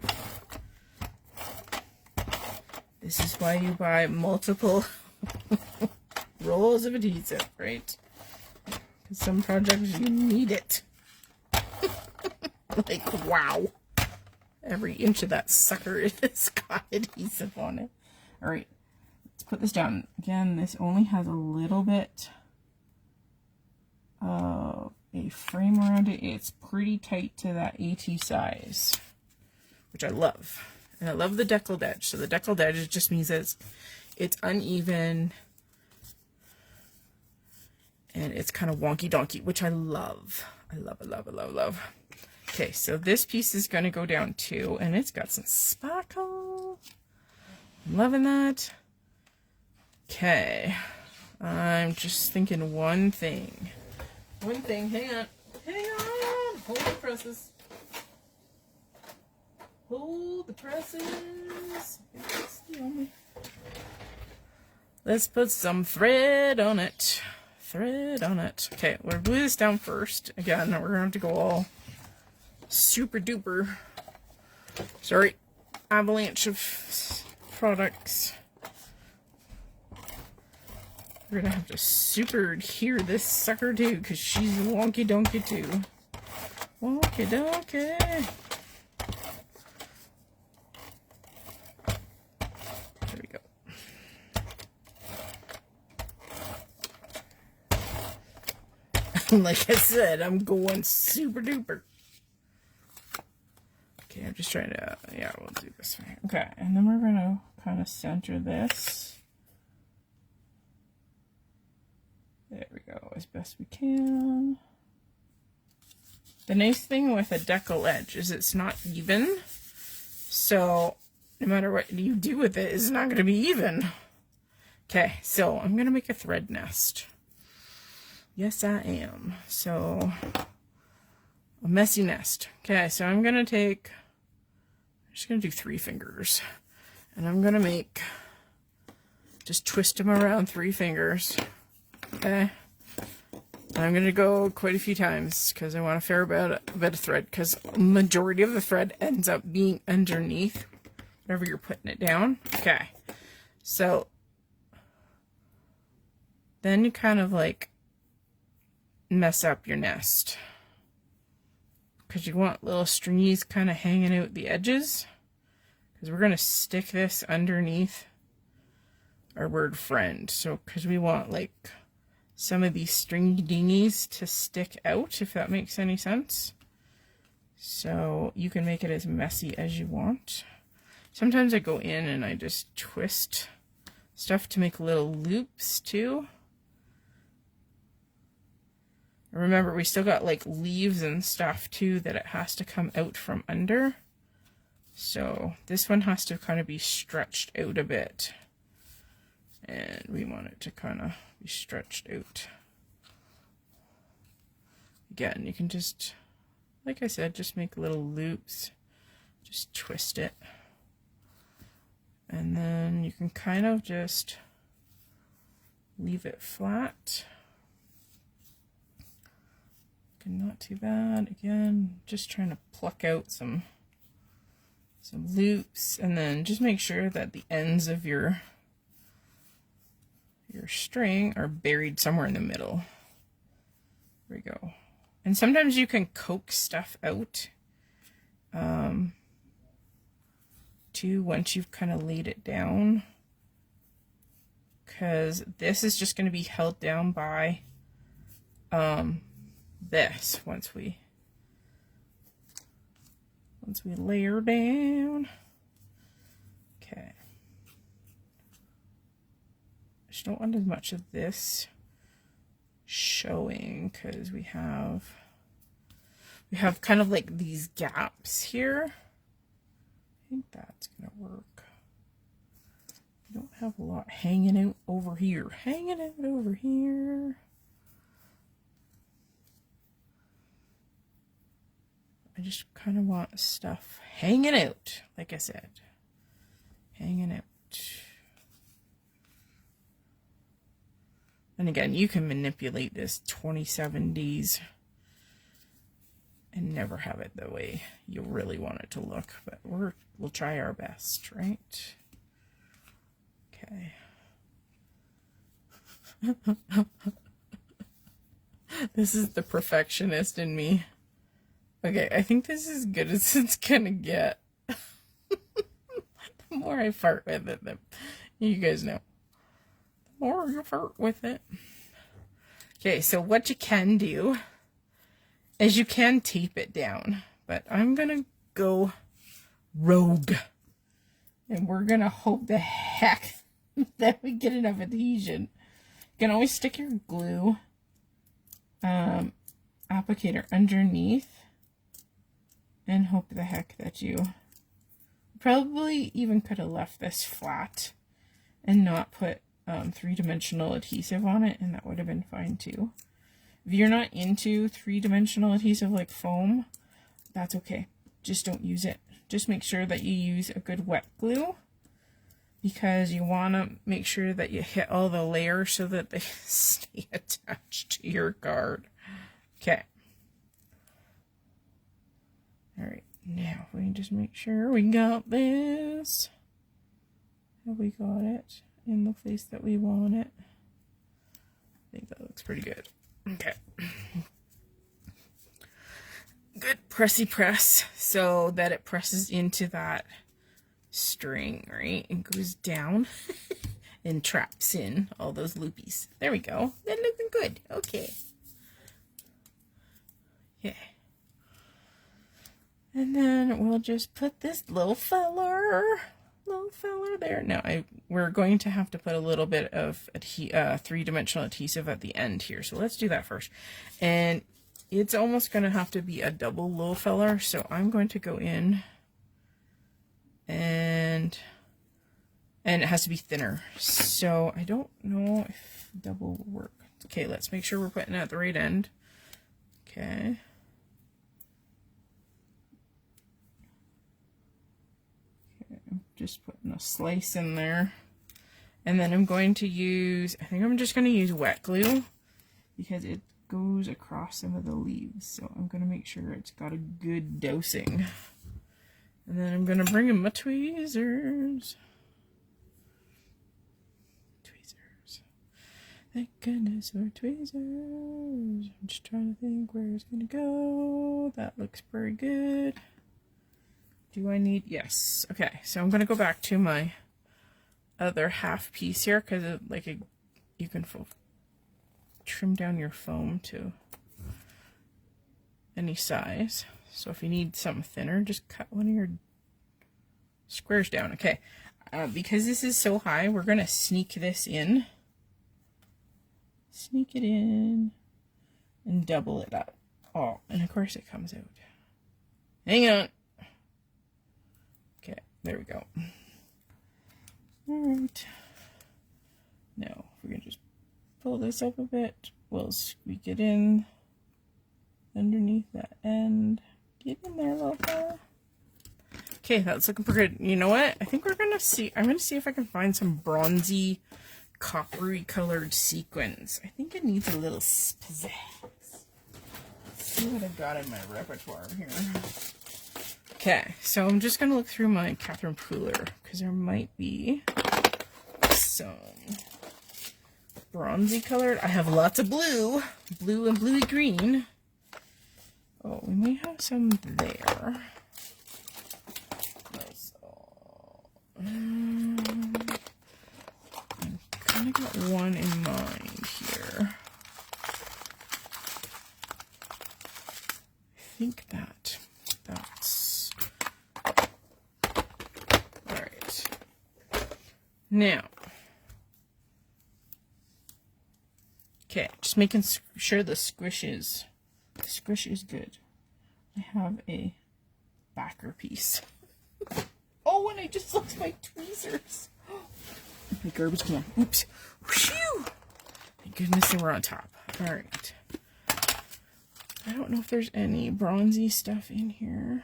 This is why you buy multiple rolls of adhesive, right? Because some projects you need it. Like, wow. Every inch of that sucker has got adhesive on it. Alright, let's put this down. Again, this only has a little bit of a frame around it. It's pretty tight to that AT size, which I love. And I love the deckled edge. So the deckled edge just means that it's uneven and it's kind of wonky donkey, which I love. I love. Okay, so this piece is going to go down too, and it's got some sparkle. I'm loving that. Okay, I'm just thinking one thing. Hang on, hold the presses. Hold the presses. Let's put some thread on it. Okay, we'll glue this down first. Again, we're gonna have to go all super duper. Sorry, avalanche of products. We're gonna have to super adhere this sucker too, because she's wonky donkey too. Wonky donkey. There we go. Like I said, I'm going super duper. Okay, I'm just trying to, yeah, we'll do this way. Okay, and then we're gonna kind of center this. There we go, as best we can. The nice thing with a decal edge is it's not even. So no matter what you do with it, it's not going to be even. Okay, so I'm going to make a thread nest. Yes, I am. So a messy nest. Okay, so I'm going to take, I'm just going to do 3 fingers. And I'm going to make, just twist them around 3 fingers. Okay, I'm going to go quite a few times because I want a fair bit of thread, because majority of the thread ends up being underneath. whatever you're putting it down. Okay, so then you kind of like mess up your nest because you want little stringies kind of hanging out the edges, because we're going to stick this underneath our word friend. So because we want like some of these stringy dingies to stick out, if that makes any sense. So you can make it as messy as you want. Sometimes I go in and I just twist stuff to make little loops too. Remember, we still got like leaves and stuff too that it has to come out from under. So this one has to kind of be stretched out a bit. And we want it to kind of be stretched out. Again, you can just, like I said, just make little loops. Just twist it. And then you can kind of just leave it flat. Okay, not too bad. Again, just trying to pluck out some loops, and then just make sure that the ends of your string are buried somewhere in the middle. There we go. And sometimes you can coax stuff out too once you've kind of laid it down, because this is just going to be held down by this once we layer down. Okay. I just don't want as much of this showing because we have kind of like these gaps here. I think that's gonna work. We don't have a lot hanging out over here. Hanging out over here. I just kind of want stuff hanging out, like I said. Hanging out. And again, you can manipulate this 27Ds and never have it the way you really want it to look, but we'll try our best, right? Okay. This is the perfectionist in me. Okay, I think this is as good as it's gonna get. The more I fart with it, you guys know. The more you fart with it. Okay, so what you can do is you can tape it down, but I'm gonna go rogue. And we're gonna hope the heck that we get enough adhesion. You can always stick your glue applicator underneath and hope the heck that you probably even could have left this flat and not put three-dimensional adhesive on it, and that would have been fine too. If you're not into three-dimensional adhesive like foam, that's okay. Just don't use it. Just make sure that you use a good wet glue, because you want to make sure that you hit all the layers so that they stay attached to your card. Okay. All right, now we can just make sure we got this. Have we got it in the place that we want it? I think that looks pretty good. Okay. Good pressy press so that it presses into that string, right? It goes down and traps in all those loopies. There we go. That looking good. Okay. Yeah. And then we'll just put this little feller there. Now we're going to have to put a little bit of three-dimensional adhesive at the end here. So let's do that first. And it's almost going to have to be a double little feller. So I'm going to go in and it has to be thinner. So I don't know if double will work. Okay, let's make sure we're putting it at the right end. Okay. Just putting a slice in there, and then I'm going to use, I think I'm just going to use wet glue because it goes across some of the leaves, so I'm going to make sure it's got a good dosing. And then I'm going to bring in my tweezers. Tweezers. Thank goodness for tweezers. I'm just trying to think where it's going to go. That looks pretty good. Do I need... Yes. Okay, so I'm going to go back to my other half piece here because you can trim down your foam to any size. So if you need something thinner, just cut one of your squares down. Okay, because this is so high, we're going to sneak this in. Sneak it in and double it up. Oh, and of course it comes out. Hang on. Okay, there we go. Alright. Now, we're going to just pull this up a bit. We'll squeak it in underneath that end. Get in there, little fella. Okay, that's looking pretty good. You know what? I think we're gonna see. I'm gonna see if I can find some bronzy, coppery colored sequins. I think it needs a little pizzazz. Let's see what I've got in my repertoire here. Okay, so I'm just gonna look through my Catherine Pooler because there might be some bronzy colored. I have lots of blue and bluey green. Oh, we may have some there. I've kind of got one in mind here. I think that's... Alright. Now. Okay, just making sure the squish is good. I have a backer piece. Oh, and I just lost my tweezers. My garbage can. Oops. Whew. Thank goodness they were on top. Alright. I don't know if there's any bronzy stuff in here.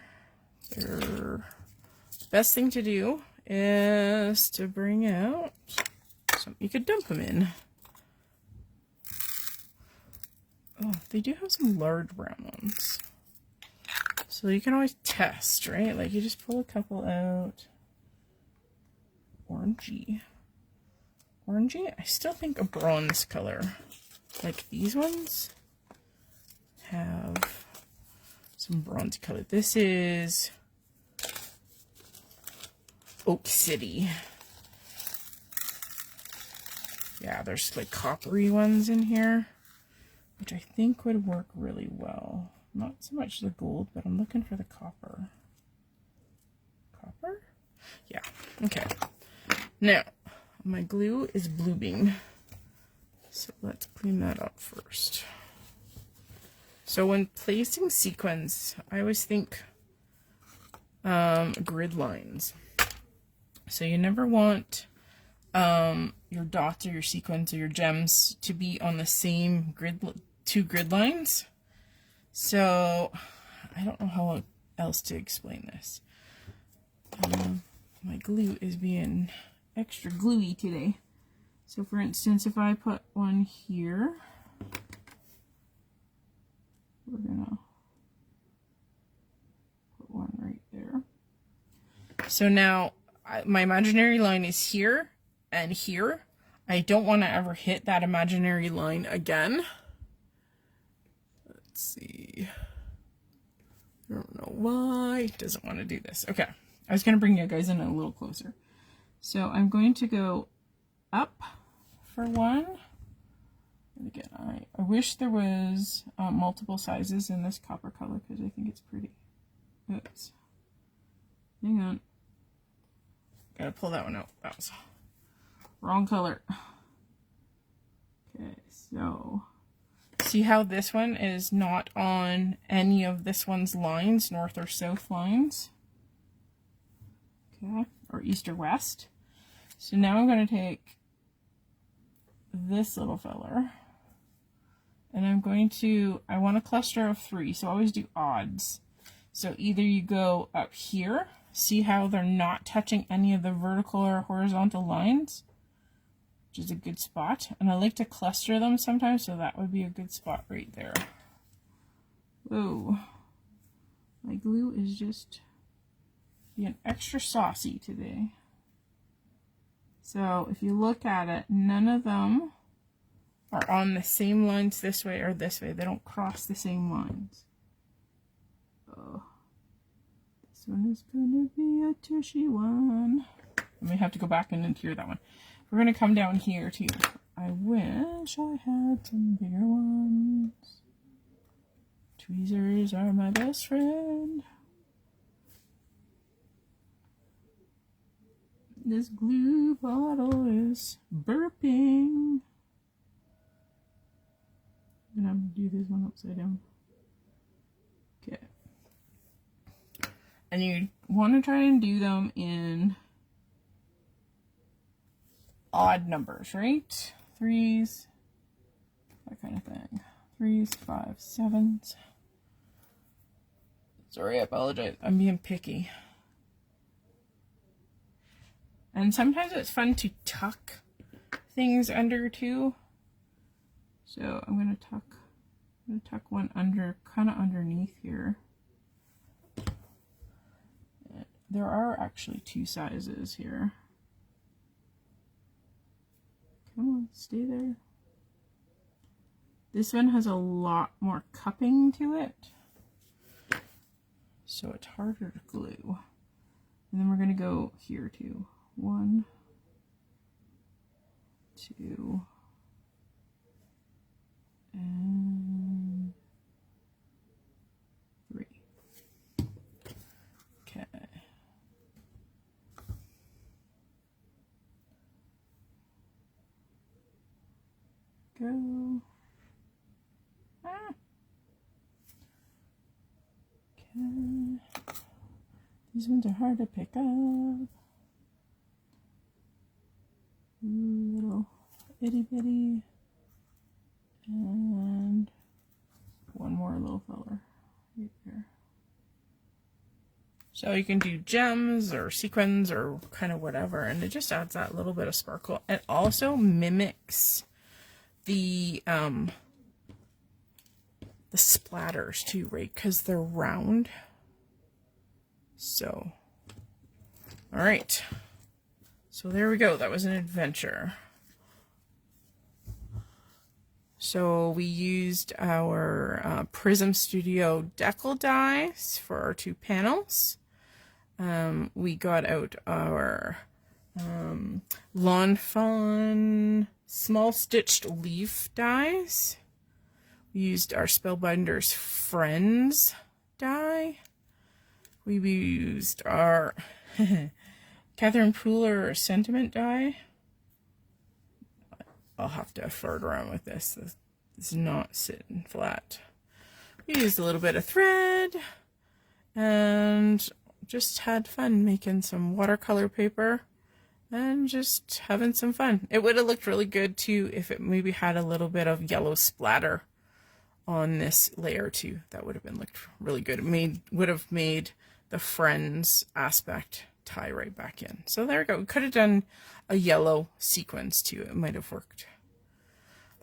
Best thing to do is to bring out something you could dump them in. Oh, they do have some large brown ones. So you can always test, right? Like you just pull a couple out. Orangey. Orangey? I still think a bronze color. Like these ones have some bronze color. This is Oak City. Yeah, there's like coppery ones in here, which I think would work really well. Not so much the gold, but I'm looking for the copper. Copper? Yeah, okay. Now, my glue is blooming. So let's clean that up first. So when placing sequins, I always think grid lines. So you never want your dots or your sequins or your gems to be on the same two grid lines. So I don't know how else to explain this. My glue is being extra gluey today. So for instance, if I put one here, we're gonna put one right there. So now my imaginary line is here and here. I don't want to ever hit that imaginary line again. Let's see. I don't know why it doesn't want to do this. Okay, I was going to bring you guys in a little closer. So I'm going to go up for one. And again, I wish there was multiple sizes in this copper color because I think it's pretty. Oops. Hang on. Gotta pull that one out. That was wrong color. Okay, so see how this one is not on any of this one's lines, north or south lines? Okay, or east or west. So now I'm going to take this little feller and I'm going to, I want a cluster of 3, so I always do odds. So either you go up here, see how they're not touching any of the vertical or horizontal lines, which is a good spot. And I like to cluster them sometimes, so that would be a good spot right there. Whoa. My glue is just being extra saucy today. So if you look at it, none of them are on the same lines this way or this way. They don't cross the same lines. Oh, this one is gonna be a tushy one. I may have to go back and interior that one. We're gonna come down here too. I wish I had some bigger ones. Tweezers are my best friend. This glue bottle is burping. I'm gonna do this one upside down. Okay. And you want to try and do them in odd numbers, right? Threes, that kind of thing. 3s, 5s, 7s. Sorry, I apologize. I'm being picky. And sometimes it's fun to tuck things under too. So I'm gonna tuck one under, kind of underneath here. There are actually 2 sizes here. Come on, stay there. This one has a lot more cupping to it, so it's harder to glue. And then we're gonna go here too. 1, 2, and 3. Okay. Go. Ah. Okay. These ones are hard to pick up. Little itty bitty. And one more little filler right there. So you can do gems or sequins or kind of whatever, and it just adds that little bit of sparkle. It also mimics the splatters too, right? Because they're round. So, all right. So there we go. That was an adventure. So we used our Prism Studio decal dies for our 2 panels. We got out our Lawn Fawn small stitched leaf dies. We used our Spellbinder's Friends die. We used our Catherine Pooler Sentiment die. I'll have to fart around with this. This is not sitting flat. We used a little bit of thread and just had fun making some watercolor paper and just having some fun. It would have looked really good too if it maybe had a little bit of yellow splatter on this layer too. That would have been looked really good. It would have made the Friends aspect tie right back in. So there we go. We could have done a yellow sequence too. It might have worked.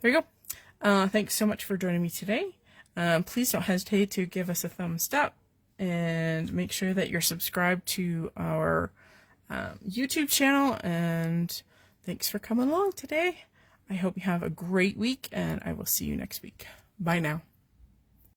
There you go. Thanks so much for joining me today. Please don't hesitate to give us a thumbs up and make sure that you're subscribed to our YouTube channel. And thanks for coming along today. I hope you have a great week, and I will see you next week. Bye now.